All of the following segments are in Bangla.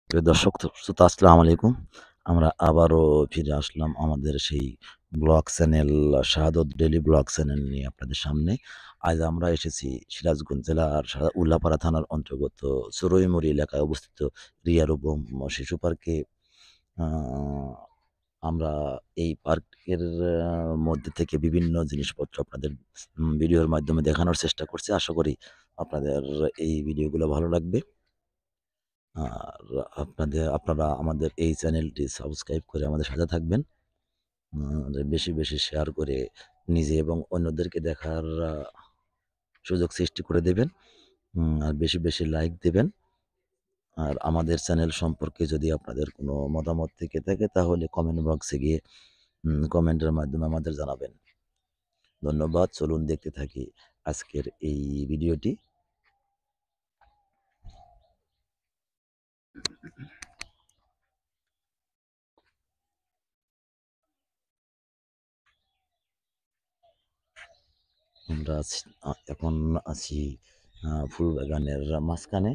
প্রিয় দর্শক শ্রোতা আসসালামু আলাইকুম। আমরা আবারও ফিরে আসলাম আমাদের সেই ব্লগ চ্যানেল শাহাদত ডেইলি ব্লগ চ্যানেল নিয়ে আপনাদের সামনে। আজ আমরা এসেছি সিরাজগঞ্জ জেলার উল্লাপাড়া থানার অন্তর্গত চড়ুইমুড়ি এলাকায় অবস্থিত রিয়া রূপম শিশু পার্কে। আ আমরা এই পার্কের মধ্যে থেকে বিভিন্ন জিনিসপত্র আপনাদের ভিডিওর মাধ্যমে দেখানোর চেষ্টা করছি। আশা করি আপনাদের এই ভিডিওগুলো ভালো লাগবে। আর আপনারা আমাদের এই চ্যানেলটি সাবস্ক্রাইব করে আমাদের সাথে থাকবেন। বেশি, বেশি শেয়ার করে নিজে এবং অন্যদেরকে দেখার সুযোগ সৃষ্টি করে দেবেন। আর বেশি, বেশি লাইক দিবেন। আর আমাদের চ্যানেল সম্পর্কে যদি আপনাদের কোনো মতামত থেকে থাকে তাহলে কমেন্ট বক্সে গিয়ে কমেন্টের মাধ্যমে আমাদের জানাবেন। ধন্যবাদ। চলুন দেখতে থাকি আজকের এই ভিডিওটি। আমরা এখন আছি ফুলবাগানের মাঝখানে।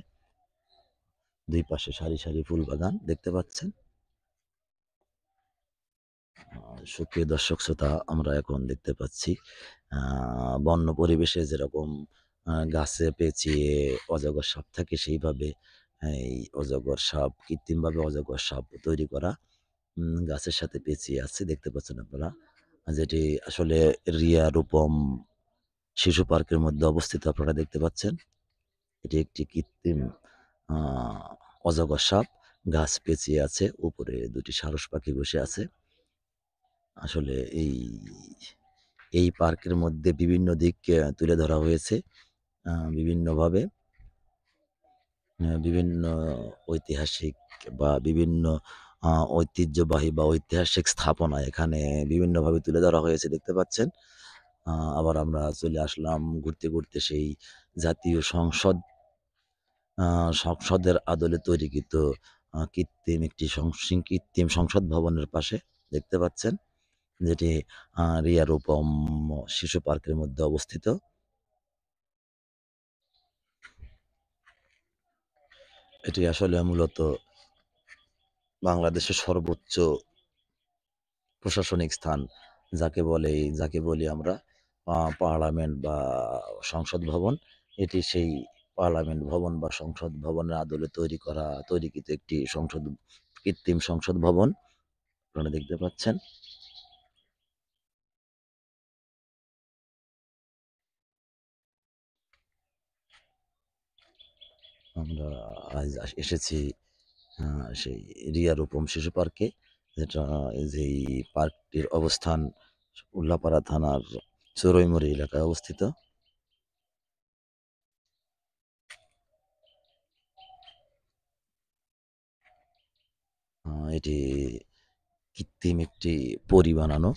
২ পাশে সারি, সারি ফুল বাগান দেখতে পাচ্ছেন। সুপ্রিয় দর্শক শ্রোতা, আমরা এখন দেখতে পাচ্ছি আ বন্য পরিবেশে যেরকম গাছে পেঁচিয়ে অজগর সাপ থাকে সেইভাবে এই অজগর সাপ কৃত্রিমভাবে অজগর সাপ তৈরি করা গাছের সাথে পেঁচিয়ে আছে দেখতে পাচ্ছেন আপনারা। যেটি আসলে রিয়া রূপম শিশু পার্কের মধ্যে অবস্থিত আপনারা দেখতে পাচ্ছেন। এটি একটি কৃত্রিম আ অজগর সাপ গাছ পেঁচিয়ে আছে। উপরে ২ টি সারস পাখি বসে আছে। আসলে এই পার্কের মধ্যে বিভিন্ন দিক তুলে ধরা হয়েছে বিভিন্নভাবে। বিভিন্ন ঐতিহাসিক বা বিভিন্ন ঐতিহ্যবাহী বা ঐতিহাসিক স্থাপনা এখানে বিভিন্নভাবে তুলে ধরা হয়েছে দেখতে পাচ্ছেন। আ আবার আমরা চলে আসলাম ঘুরতে, ঘুরতে সেই জাতীয় আ সংসদের আদলে তৈরিকৃত কৃত্রিম একটি কৃত্রিম সংসদ ভবনের পাশে দেখতে পাচ্ছেন। যেটি রিয়া রূপম শিশু পার্কের মধ্যে অবস্থিত। এটি আসলে মূলত বাংলাদেশের সর্বোচ্চ প্রশাসনিক স্থান যাকে বলি আমরা পার্লামেন্ট বা সংসদ ভবন। এটি সেই পার্লামেন্ট ভবন বা সংসদ ভবনের আদলে তৈরিকৃত একটি কৃত্রিম সংসদ ভবন। আপনারা দেখতে পাচ্ছেন। আমরা আজ এসেছি আ সেই রিয়া রূপম শিশু পার্কে। যেটা যেই পার্কটির অবস্থান উল্লাপাড়া থানার চড়ুইমুড়ি এলাকায় অবস্থিত। এটি কৃত্রিম একটি পরী বানানো।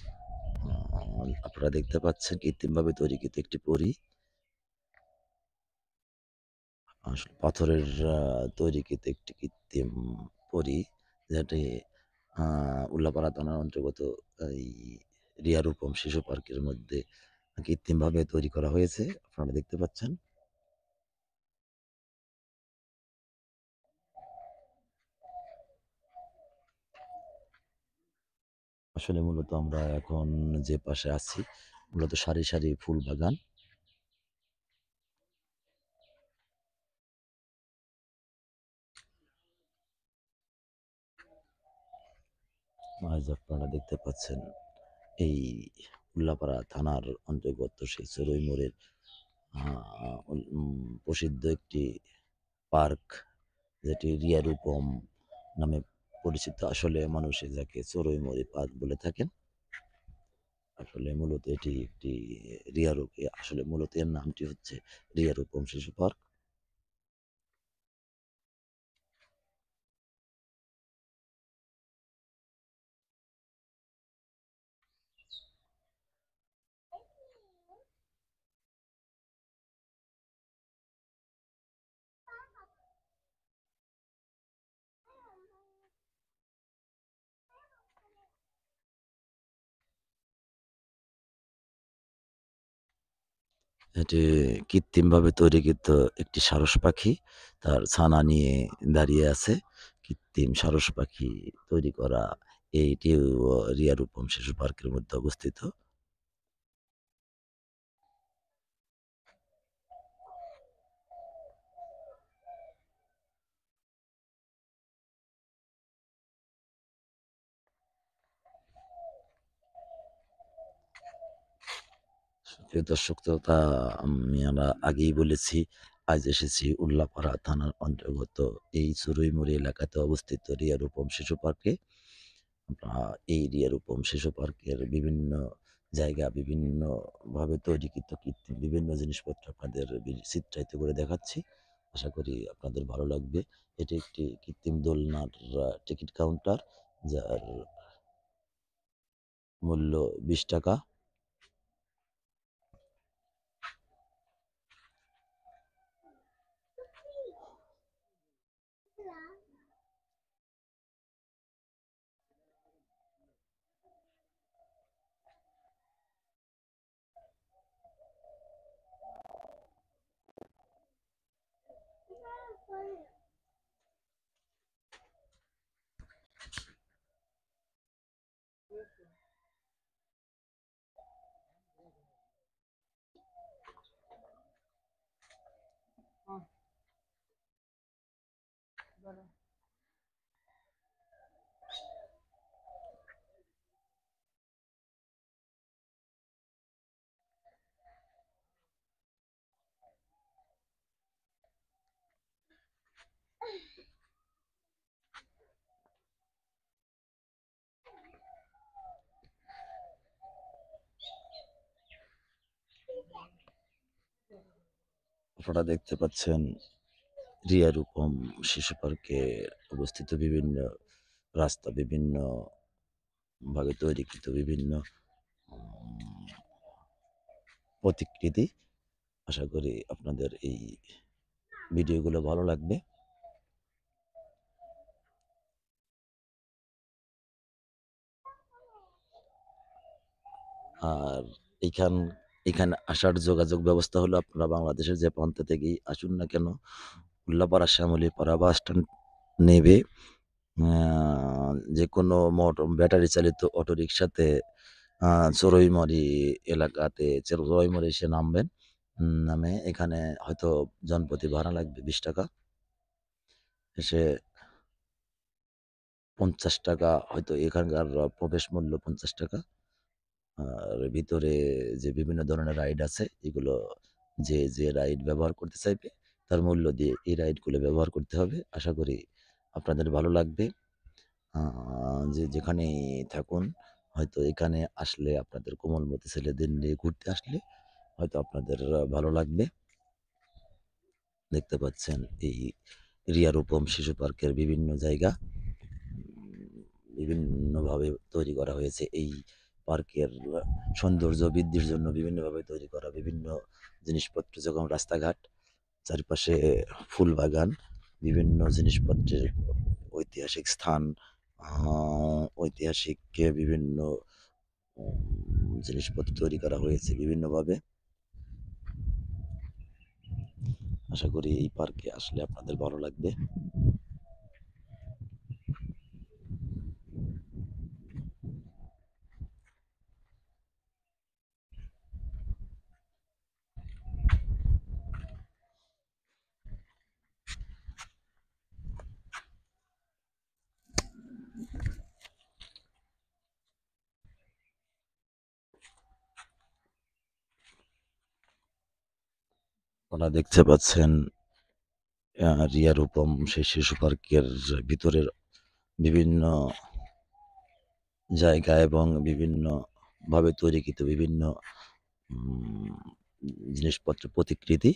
আপনারা দেখতে পাচ্ছেন কৃত্রিমভাবে তৈরিকৃত একটি পরী। পাথরের তৈরিকৃত একটি কৃত্রিম পরী যেটি আ উল্লাপাড়া থানার অন্তর্গত এই রিয়া রূপম শিশু পার্কের মধ্যে কৃত্রিমভাবে তৈরি করা হয়েছে। আপনারা দেখতে পাচ্ছেন। আসলে মূলত আমরা এখন যে পাশে আছি মূলত সারি, সারি ফুল বাগান। আজ আপনারা দেখতে পাচ্ছেন এই উল্লাপাড়া থানার অন্তর্গত সেই চড়ুই মোড়ের আ প্রসিদ্ধ একটি পার্ক যেটি রিয়া রূপম নামে পরিচিত। আসলে মানুষে যাকে চড়ুইমুড়ি পার্ক বলে থাকেন। আসলে মূলত এটি একটি আসলে মূলত এর নামটি হচ্ছে রিয়া রূপম শিশু পার্ক। এটি কৃত্রিমভাবে তৈরিকৃত একটি সারস পাখি তার ছানা নিয়ে দাঁড়িয়ে আছে। কৃত্রিম সারস পাখি তৈরি করা এইটিও রিয়া রূপম শিশু পার্কের মধ্যে অবস্থিত। প্রিয় দর্শক শ্রোতা, আমরা আগেই বলেছি, আজ এসেছি উল্লাপাড়া থানার অন্তর্গত এই চড়ুইমুড়ি এলাকাতে অবস্থিত রিয়া রূপম শিশু পার্কে। এই রিয়া রূপম শিশু পার্কের বিভিন্ন জায়গা বিভিন্নভাবে তৈরিকৃত কৃত্রিম বিভিন্ন জিনিসপত্র আপনাদের চিত্রায়িত করে দেখাচ্ছি। আশা করি আপনাদের ভালো লাগবে। এটি একটি কৃত্রিম দোলনার টিকিট কাউন্টার, যার মূল্য ৳20। আপনারা দেখতে পাচ্ছেন রিয়া রূপম শিশু পার্কে অবস্থিত বিভিন্ন রাস্তা, বিভিন্নভাবে তৈরিকৃত বিভিন্ন উম প্রতিকৃতি। আশা করি আপনাদের এই ভিডিওগুলো ভালো লাগবে। আর এইখান এখানে আসার যোগাযোগ ব্যবস্থা হলো, আপনারা বাংলাদেশের যে প্রান্ত থেকেই আসুন না কেন, উল্লাপাড়া, শ্যামলীপাড়া বাস স্ট্যান্ড নেবে আ যেকোনো ব্যাটারি চালিত অটোরিকশাতে চড়ুইমরি এলাকাতে চড়ুইমরি এসে নামবেন। নামে এখানে হয়তো জনপ্রতি ভাড়া লাগবে ৳20। এসে ৳50 হয়তো এখানকার প্রবেশ মূল্য ৳50। আর ভিতরে যে বিভিন্ন ধরনের রাইড আছে, এগুলো যে রাইড ব্যবহার করতে চাইবে তার মূল্য দিয়ে এই রাইডগুলো ব্যবহার করতে হবে। আশা করি আপনাদের ভালো লাগবে। আ যে যেখানেই থাকুন, হয়তো এখানে আসলে আপনাদের কোমলমতি ছেলেদের নিয়ে ঘুরতে আসলে হয়তো আপনাদের ভালো লাগবে। দেখতে পাচ্ছেন এই রিয়া রূপম শিশু পার্কের বিভিন্ন জায়গা বিভিন্নভাবে তৈরি করা হয়েছে। এই পার্কের সৌন্দর্য বৃদ্ধির জন্য বিভিন্নভাবে তৈরি করা বিভিন্ন জিনিসপত্র, যেরকম রাস্তাঘাট, চারিপাশে ফুল বাগান, বিভিন্ন জিনিসপত্রের ঐতিহাসিক স্থান, আ ঐতিহাসিক বিভিন্ন জিনিসপত্র তৈরি করা হয়েছে বিভিন্নভাবে। আশা করি এই পার্কে আসলে আপনাদের ভালো লাগবে। আপনারা দেখতে পাচ্ছেন রিয়া রূপম সেই শিশু পার্কের ভিতরের বিভিন্ন জায়গা এবং বিভিন্নভাবে তৈরিকৃত বিভিন্ন উম জিনিসপত্র প্রতিকৃতি।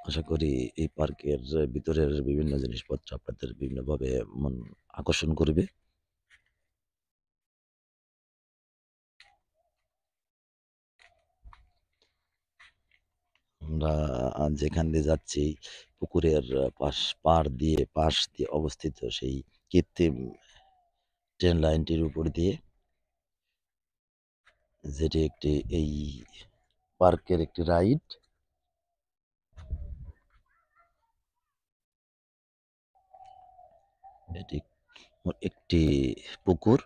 আশা করি এই পার্কের ভিতরের বিভিন্ন জিনিসপত্র আপনাদের বিভিন্নভাবে মন আকর্ষণ করবে। আমরা যেখান দিয়ে যাচ্ছি, পুকুরের পাশ দিয়ে অবস্থিত সেই কৃত্রিম ট্রেন লাইনটির উপর দিয়ে, যেটি একটি এই পার্কের একটি রাইড। এটি একটি পুকুর,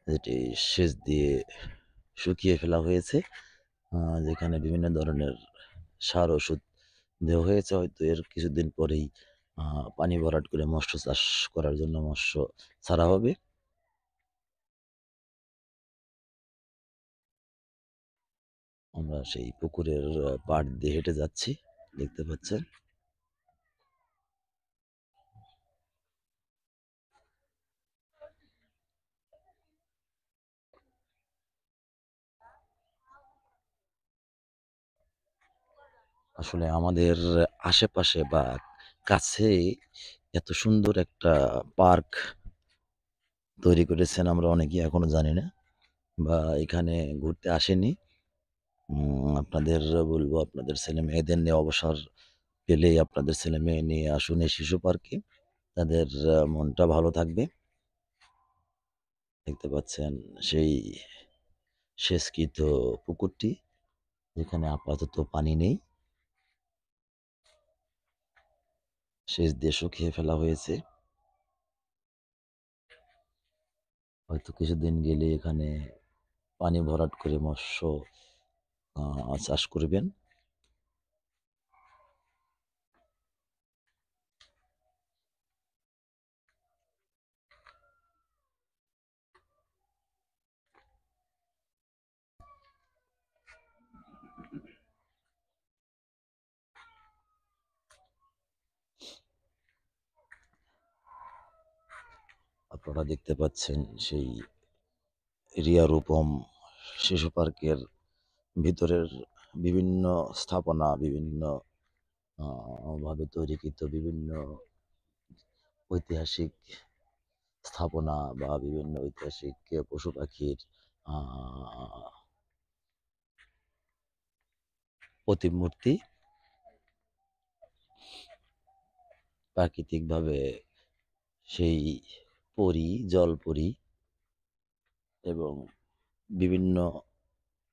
যেটি সেচ দিয়ে শুকিয়ে ফেলা হয়েছে। যেখানে বিভিন্ন ধরনের সার ওষুধ দেওয়া হয়েছে। হয়তো এর কিছুদিন পরেই আ পানি ভরাট করে মৎস্য চাষ করার জন্য মৎস্য ছাড়া হবে। আমরা সেই পুকুরের পাড় দিয়ে হেঁটে যাচ্ছি। দেখতে পাচ্ছেন। আসলে আমাদের আশেপাশে বা কাছেই এত সুন্দর একটা পার্ক তৈরি করেছেন আমরা অনেকেই এখনো জানি না বা এখানে ঘুরতে আসেনি। আপনাদের বলবো আপনাদের ছেলেমেয়েদের নিয়ে অবসর পেলেই আপনাদের ছেলেমেয়ে নিয়ে আসুন এই শিশু পার্কে। তাদের মনটা ভালো থাকবে। দেখতে পাচ্ছেন সেই সেচকৃত পুকুরটি, যেখানে আপাতত পানি নেই। সেচ দিয়ে শুকিয়ে ফেলা হয়েছে। হয়তো কিছুদিন গেলেই এখানে পানি ভরাট করে মৎস্য চাষ করবেন। আপনারা দেখতে পাচ্ছেন সেই রিয়া রূপম শিশু পার্কের ভিতরের বিভিন্ন স্থাপনা, বিভিন্ন ভাবে তৈরিকৃত বিভিন্ন ঐতিহাসিক স্থাপনা বা বিভিন্ন ঐতিহাসিক পশু-পাখির আ প্রতিমূর্তি প্রাকৃতিকভাবে সেই পরী, জলপরী এবং বিভিন্ন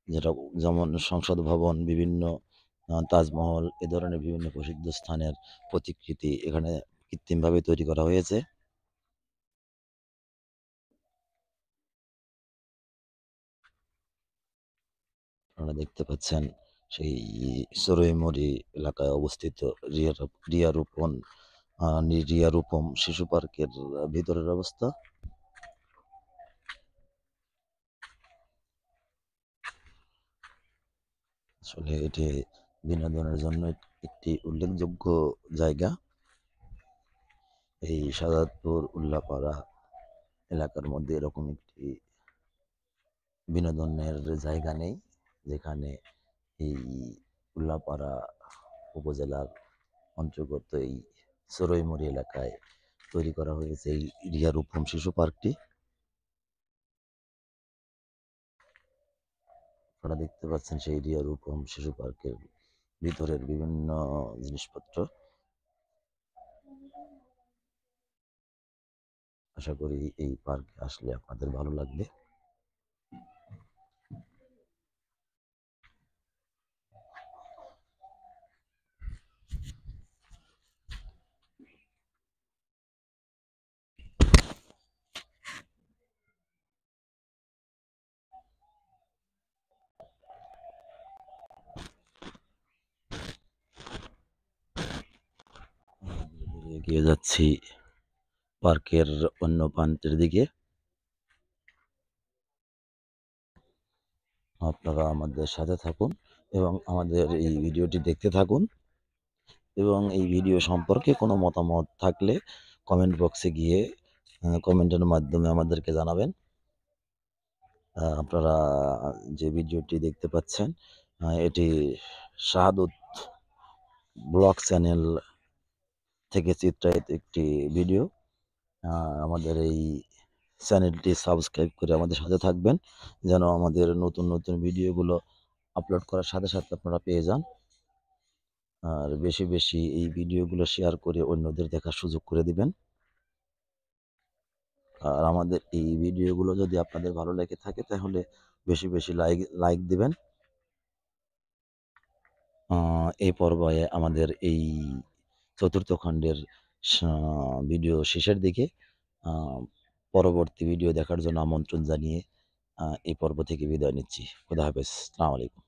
যেটা যেমন সংসদ ভবন, বিভিন্ন তাজমহল এ ধরনের বিভিন্ন প্রসিদ্ধ স্থানের প্রতিকৃতি এখানে কৃত্রিমভাবে তৈরি করা হয়েছে। আপনারা দেখতে পাচ্ছেন সেই চড়ুইমরি এলাকায় অবস্থিত রিয়া রূপন রিয়া রূপম শিশু পার্কের ভিতরের অবস্থা। আসলে এটি বিনোদনের জন্য একটি উল্লেখযোগ্য জায়গা। এই সাদাতপুর উল্লাপাড়া এলাকার মধ্যে এরকম একটি বিনোদনের জায়গা নেই, যেখানে এই উল্লাপাড়া উপজেলার অন্তর্গত এই চড়ুইমরি এলাকায় তৈরি করা হয়েছে এই রিয়া রূপম শিশু পার্কটি। আপনারা দেখতে পাচ্ছেন সেই রিয়া রূপম শিশু পার্কের ভিতরের বিভিন্ন জিনিসপত্র। আশা করি এই পার্কে আসলে আপনাদের ভালো লাগবে। এগিয়ে যাচ্ছি পার্কের অন্য প্রান্তের দিকে। আপনারা আমাদের সাথে থাকুন এবং আমাদের এই ভিডিওটি দেখতে থাকুন এবং এই ভিডিও সম্পর্কে কোনো মতামত থাকলে কমেন্ট বক্সে গিয়ে কমেন্টের মাধ্যমে আমাদেরকে জানাবেন। আপনারা যে ভিডিওটি দেখতে পাচ্ছেন এটি শাহাদুত ব্লগ চ্যানেল থেকে চিত্রায়িত একটি ভিডিও। আমাদের এই চ্যানেলটি সাবস্ক্রাইব করে আমাদের সাথে থাকবেন, যেন আমাদের নতুন নতুন ভিডিওগুলো আপলোড করার সাথে সাথে আপনারা পেয়ে যান। আর বেশি বেশি এই ভিডিওগুলো শেয়ার করে অন্যদের দেখার সুযোগ করে দিবেন। আর আমাদের এই ভিডিওগুলো যদি আপনাদের ভালো লেগে থাকে তাহলে বেশি বেশি লাইক দিবেন। এই পর্যায়ে আমাদের এই চতুর্থ খণ্ডের ভিডিও শেষের দিকে। আ পরবর্তী ভিডিও দেখার জন্য আমন্ত্রণ জানিয়ে এই পর্ব থেকে বিদায় নিচ্ছি। খোদা হাফেজ। আসসালামু আলাইকুম।